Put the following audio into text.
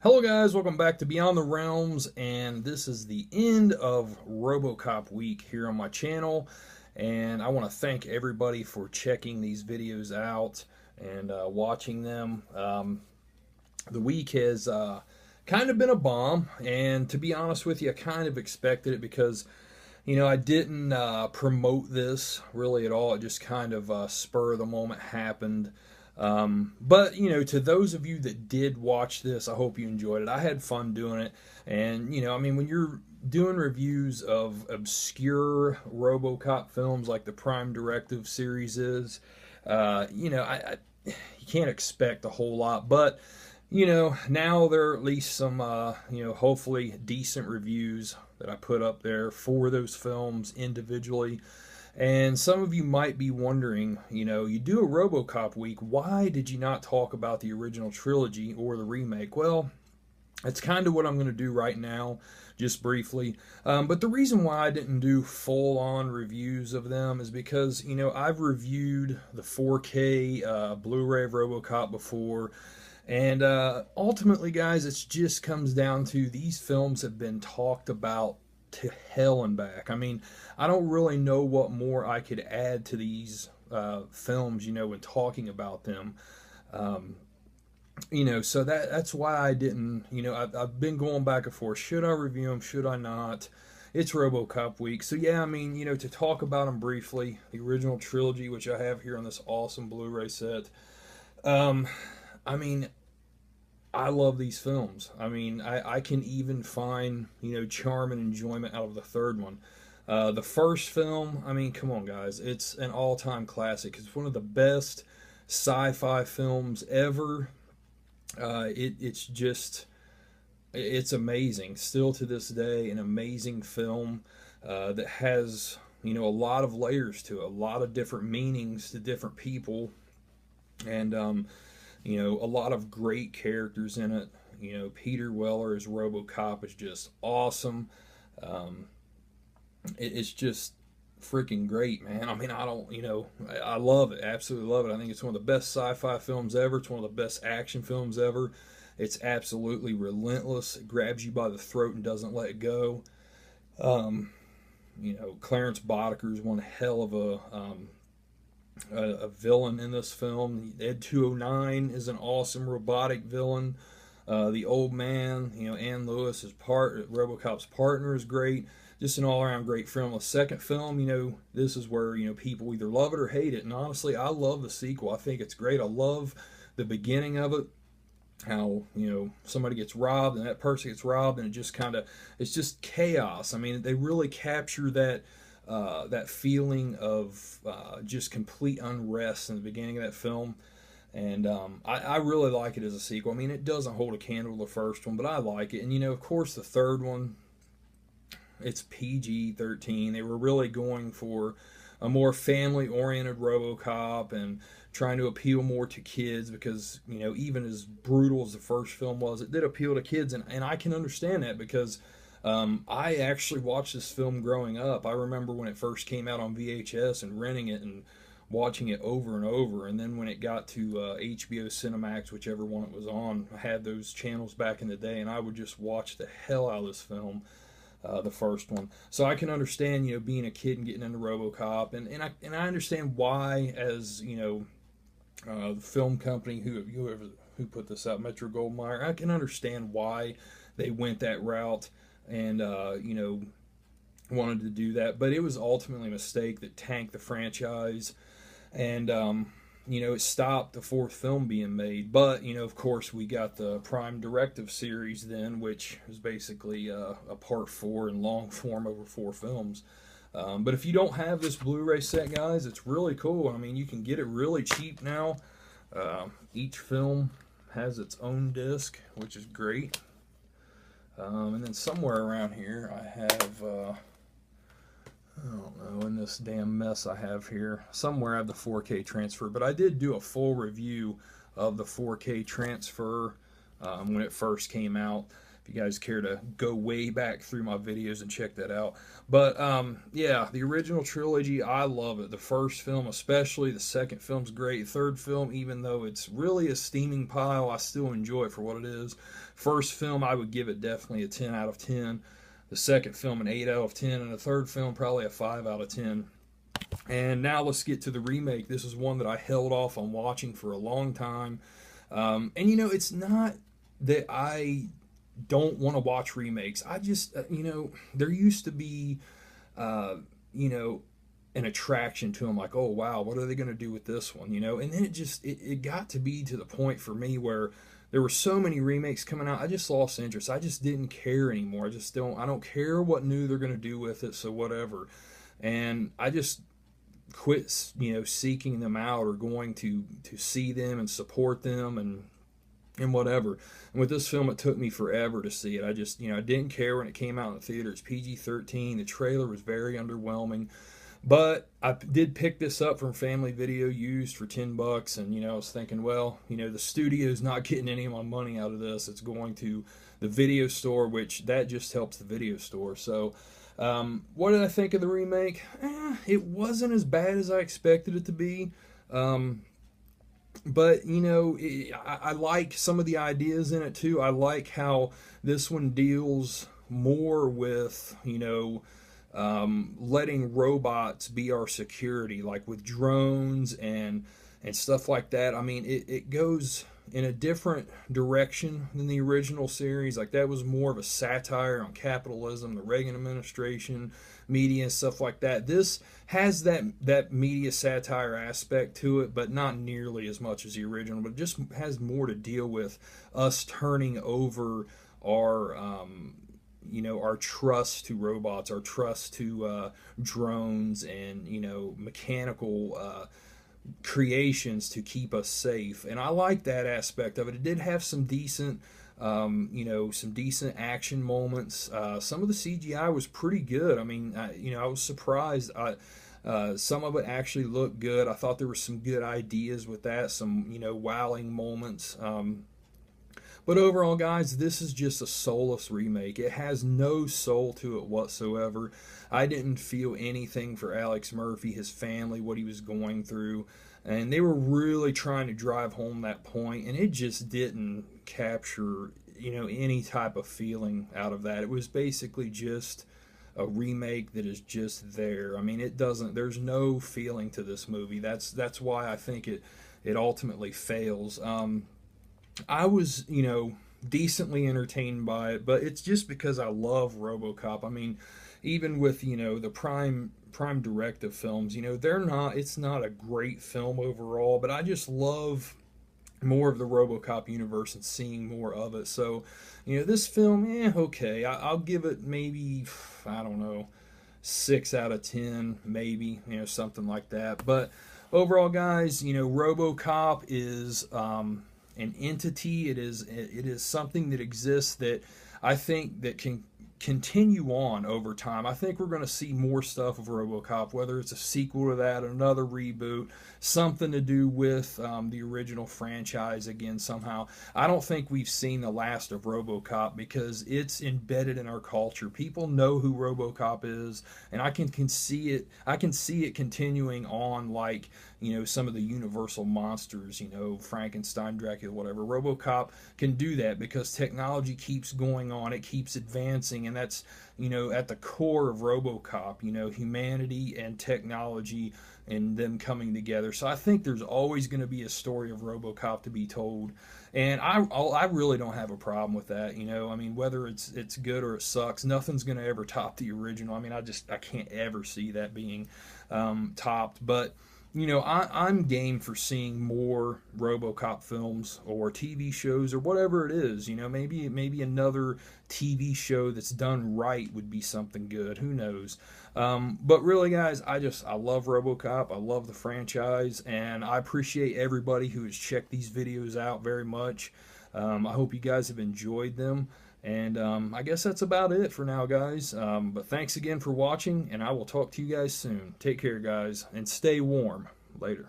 Hello guys, welcome back to Beyond the Realms, and this is the end of Robocop week here on my channel, and I want to thank everybody for checking these videos out and watching them. The week has kind of been a bomb, and to be honest with you, I kind of expected it because I didn't promote this really at all. It just kind of spur of the moment happened. But to those of you that did watch this, I hope you enjoyed it. I had fun doing it, and I mean, when you're doing reviews of obscure RoboCop films like the Prime Directive series is, you can't expect a whole lot, but now there are at least some, hopefully decent reviews that I put up there for those films individually. And some of you might be wondering, you do a Robocop week, why did you not talk about the original trilogy or the remake? Well, that's kind of what I'm going to do right now, just briefly. But the reason why I didn't do full-on reviews of them is because, I've reviewed the 4K Blu-ray of Robocop before. And ultimately, guys, it just comes down to these films have been talked about to hell and back. I mean, I don't really know what more I could add to these films, when talking about them. So that's why I didn't, I've been going back and forth. Should I review them? Should I not? It's RoboCop week. So yeah, I mean, to talk about them briefly, the original trilogy, which I have here on this awesome Blu-ray set. I mean, I love these films. I mean, I can even find, charm and enjoyment out of the third one. The first film, I mean, come on, guys. It's an all-time classic. It's one of the best sci-fi films ever. It's amazing. Still to this day, an amazing film that has, a lot of layers to it, a lot of different meanings to different people. And, a lot of great characters in it. Peter Weller as RoboCop is just awesome. It's just freaking great, man. I mean, I love it, absolutely love it. I think it's one of the best sci-fi films ever. It's one of the best action films ever. It's absolutely relentless. It grabs you by the throat and doesn't let go. Clarence Boddicker is one hell of a villain in this film. Ed 209 is an awesome robotic villain. The old man, Ann Lewis, RoboCop's partner, is great. Just an all-around great film. The second film, this is where people either love it or hate it. And honestly, I love the sequel. I think it's great. I love the beginning of it. How somebody gets robbed and that person gets robbed, and it's just chaos. I mean, they really capture that feeling of just complete unrest in the beginning of that film. And I really like it as a sequel. I mean, it doesn't hold a candle to the first one, but I like it. And, of course, the third one, it's PG-13. They were really going for a more family-oriented RoboCop and trying to appeal more to kids because, even as brutal as the first film was, it did appeal to kids. And I can understand that because I actually watched this film growing up. I remember when it first came out on VHS and renting it and watching it over and over. And then when it got to HBO Cinemax, whichever one it was on, I had those channels back in the day, and I would just watch the hell out of this film, the first one. So I can understand, being a kid and getting into RoboCop, and I understand why, as the film company who put this out, Metro-Goldwyn-Mayer, I can understand why they went that route and wanted to do that, but it was ultimately a mistake that tanked the franchise, and it stopped the fourth film being made. But of course, we got the Prime Directive series then, which is basically a part 4 in long form over 4 films. But if you don't have this Blu-ray set, guys, it's really cool. I mean, you can get it really cheap now. Each film has its own disc, which is great. And then somewhere around here I have, I don't know, in this damn mess I have here, somewhere I have the 4K transfer, but I did do a full review of the 4K transfer when it first came out. If if you guys care to go way back through my videos and check that out. But yeah, the original trilogy, I love it. The first film especially, the second film's great. Third film, even though it's really a steaming pile, I still enjoy it for what it is. First film, I would give it definitely a 10 out of 10. The second film, an 8 out of 10. And the third film, probably a 5 out of 10. And now let's get to the remake. This is one that I held off on watching for a long time. And you know, it's not that I don't want to watch remakes. I just, you know, there used to be, you know, an attraction to them, like, oh wow, what are they going to do with this one, you know? And then it got to be to the point for me where there were so many remakes coming out, I just lost interest. I just didn't care anymore. I don't care what new they're going to do with it, so whatever. And I just quit, you know, seeking them out or going to see them and support them and whatever. And with this film, it took me forever to see it. I just, you know, I didn't care when it came out in the theater. It's PG-13. The trailer was very underwhelming. But I did pick this up from Family Video used for $10, and you know, I was thinking, well, you know, the studio's not getting any of my money out of this. It's going to the video store, which that just helps the video store. So, what did I think of the remake? It wasn't as bad as I expected it to be. But you know, I like some of the ideas in it too. I like how this one deals more with, you know, letting robots be our security, like with drones and stuff like that. I mean, it goes in a different direction than the original series. Like, that was more of a satire on capitalism, the Reagan administration, media and stuff like that. This has that media satire aspect to it, but not nearly as much as the original. But it just has more to deal with us turning over our you know, our trust to robots, our trust to drones and, you know, mechanical creations to keep us safe. And I like that aspect of it. It did have some decent, you know, some decent action moments. Some of the CGI was pretty good. I mean, you know, I was surprised. Some of it actually looked good. I thought there were some good ideas with that, some, you know, wowing moments. But overall, guys, this is just a soulless remake. It has no soul to it whatsoever. I didn't feel anything for Alex Murphy, his family, what he was going through. And they were really trying to drive home that point, and it just didn't capture, you know, any type of feeling out of that. It was basically just a remake that is just there. I mean, it doesn't, there's no feeling to this movie. That's why I think it ultimately fails. I was, you know, decently entertained by it, but it's just because I love Robocop. I mean, even with, you know, the Prime Directive films, you know, it's not a great film overall, but I just love more of the Robocop universe and seeing more of it. So, you know, this film, okay, I'll give it maybe, I don't know, 6 out of 10, maybe, you know, something like that. But overall, guys, you know, Robocop is an entity. It is something that exists that I think that can continue on over time. I think we're going to see more stuff of RoboCop, whether it's a sequel to that, another reboot, something to do with the original franchise again somehow. I don't think we've seen the last of RoboCop because it's embedded in our culture. People know who RoboCop is, and I can see it. I can see it continuing on, like, you know, some of the Universal monsters, you know, Frankenstein, Dracula, whatever. RoboCop can do that because technology keeps going on, it keeps advancing, and that's, you know, at the core of RoboCop, you know, humanity and technology and them coming together. So I think there's always going to be a story of RoboCop to be told, and I really don't have a problem with that. You know, I mean, whether it's good or it sucks, nothing's going to ever top the original. I mean, I can't ever see that being topped. But you know, I'm game for seeing more RoboCop films or TV shows or whatever it is. You know, maybe another TV show that's done right would be something good. Who knows? But really, guys, I love RoboCop. I love the franchise, and I appreciate everybody who has checked these videos out very much. I hope you guys have enjoyed them. And I guess that's about it for now, guys. But thanks again for watching, and I will talk to you guys soon. Take care, guys, and stay warm. Later.